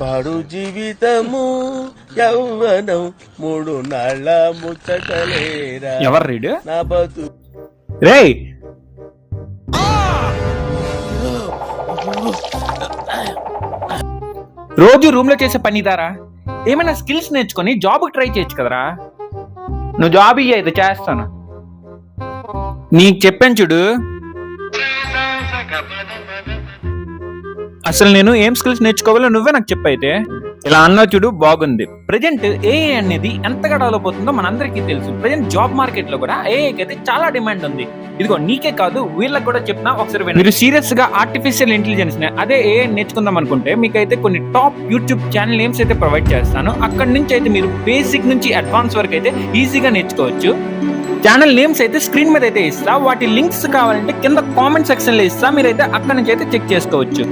పాడు జీవితము యౌవనం 3 నాళ్ళ ముచ్చటలేరా. ఎవరు రీడు? నా బతు రేయ్ రోజు రూమ్ లో చేసే పనిదారా, ఏమైనా స్కిల్స్ నేర్చుకొని జాబ్ ట్రై చేయొచ్చు కదరా. నువ్వు జాబ్ ఇయ్య, ఇది చేస్తాను. నీకు చెప్పాను చూడు, అసలు నేను ఏం స్కిల్స్ నేర్చుకోవాలో నువ్వే నాకు చెప్పైతే. ఇలా అన్నా చూడు, బాగుంది. ప్రజెంట్ ఏఐ అనేది ఎంతగా డెవలప్ అవుతుందో మనందరికీ తెలుసు. ప్రజెంట్ జాబ్ మార్కెట్ లో కూడా ఏఐకి అయితే చాలా డిమాండ్ ఉంది. ఇదిగో నీకే కాదు, వీళ్ళకి కూడా చెప్పినా ఒకసారి వినండి. మీరు సీరియస్ గా ఆర్టిఫిషియల్ ఇంటెలిజెన్స్ ని అదే ఏఐ నేర్చుకుందాం అనుకుంటే మీకైతే కొన్ని టాప్ యూట్యూబ్ ఛానల్ నేమ్స్ అయితే ప్రొవైడ్ చేస్తాను. అక్కడ నుంచి అయితే మీరు బేసిక్ నుంచి అడ్వాన్స్ వరకు అయితే ఈజీగా నేర్చుకోవచ్చు. ఛానల్ నేమ్స్ అయితే స్క్రీన్ మీద అయితే ఇస్తా, వాటి లింక్స్ కావాలంటే కింద కామెంట్ సెక్షన్ లో ఇస్తా, మీరైతే అక్కడ నుంచి అయితే చెక్ చేసుకోవచ్చు.